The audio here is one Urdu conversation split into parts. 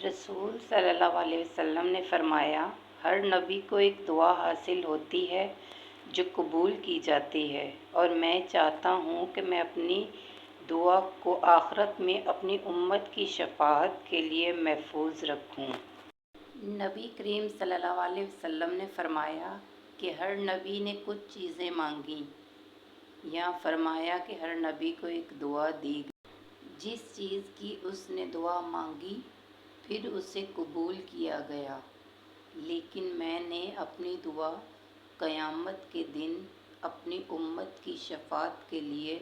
رسول صلی اللہ علیہ وسلم نے فرمایا، ہر نبی کو ایک دعا حاصل ہوتی ہے جو قبول کی جاتی ہے، اور میں چاہتا ہوں کہ میں اپنی دعا کو آخرت میں اپنی امت کی شفاعت کے لیے محفوظ رکھوں۔ نبی کریم صلی اللہ علیہ وسلم نے فرمایا کہ ہر نبی نے کچھ چیزیں مانگیں، یا فرمایا کہ ہر نبی کو ایک دعا دی گئی۔ جس چیز کی اس نے دعا مانگی پھر اسے قبول کیا گیا، لیکن میں نے اپنی دعا قیامت کے دن اپنی امت کی شفاعت کے لیے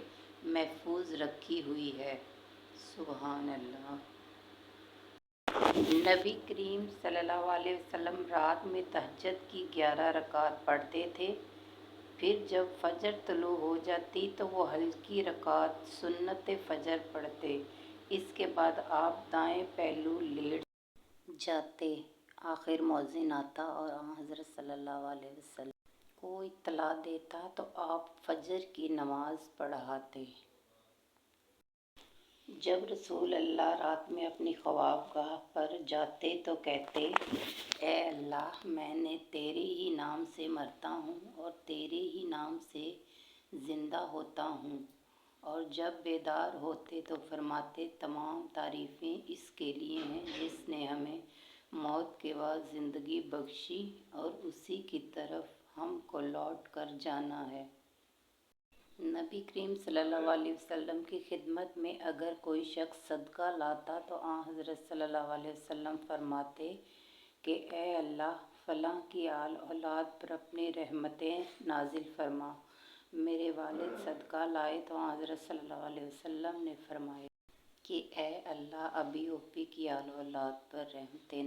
محفوظ رکھی ہوئی ہے۔ سبحان اللہ۔ نبی کریم صلی اللہ علیہ وسلم رات میں تہجد کی 11 رکعت پڑھتے تھے، پھر جب فجر طلوع ہو جاتی تو وہ ہلکی رکعت سنت فجر پڑھتے، اس کے بعد آپ دائیں پہلو لیٹ جاتے، آخر مؤذن آتا اور حضرت صلی اللہ علیہ وسلم کو اطلاع دیتا تو آپ فجر کی نماز پڑھاتے۔ جب رسول اللہ رات میں اپنی خوابگاہ پر جاتے تو کہتے، اے اللہ، میں نے تیرے ہی نام سے مرتا ہوں اور تیرے ہی نام سے زندہ ہوتا ہوں، اور جب بیدار ہوتے تو فرماتے، تمام تعریفیں اس کے لیے ہیں جس نے ہمیں موت کے بعد زندگی بخشی اور اسی کی طرف ہم کو لوٹ کر جانا ہے۔ نبی کریم صلی اللہ علیہ وسلم کی خدمت میں اگر کوئی شخص صدقہ لاتا تو حضرت صلی اللہ علیہ وسلم فرماتے کہ اے اللہ، فلاں کی آل اولاد پر اپنی رحمتیں نازل فرما۔ میرے والد صدقہ لائے تو حضرت صلی اللہ علیہ وسلم نے فرمایا کہ اے اللہ، ابی اوپی کی آل اولاد پر رحمتیں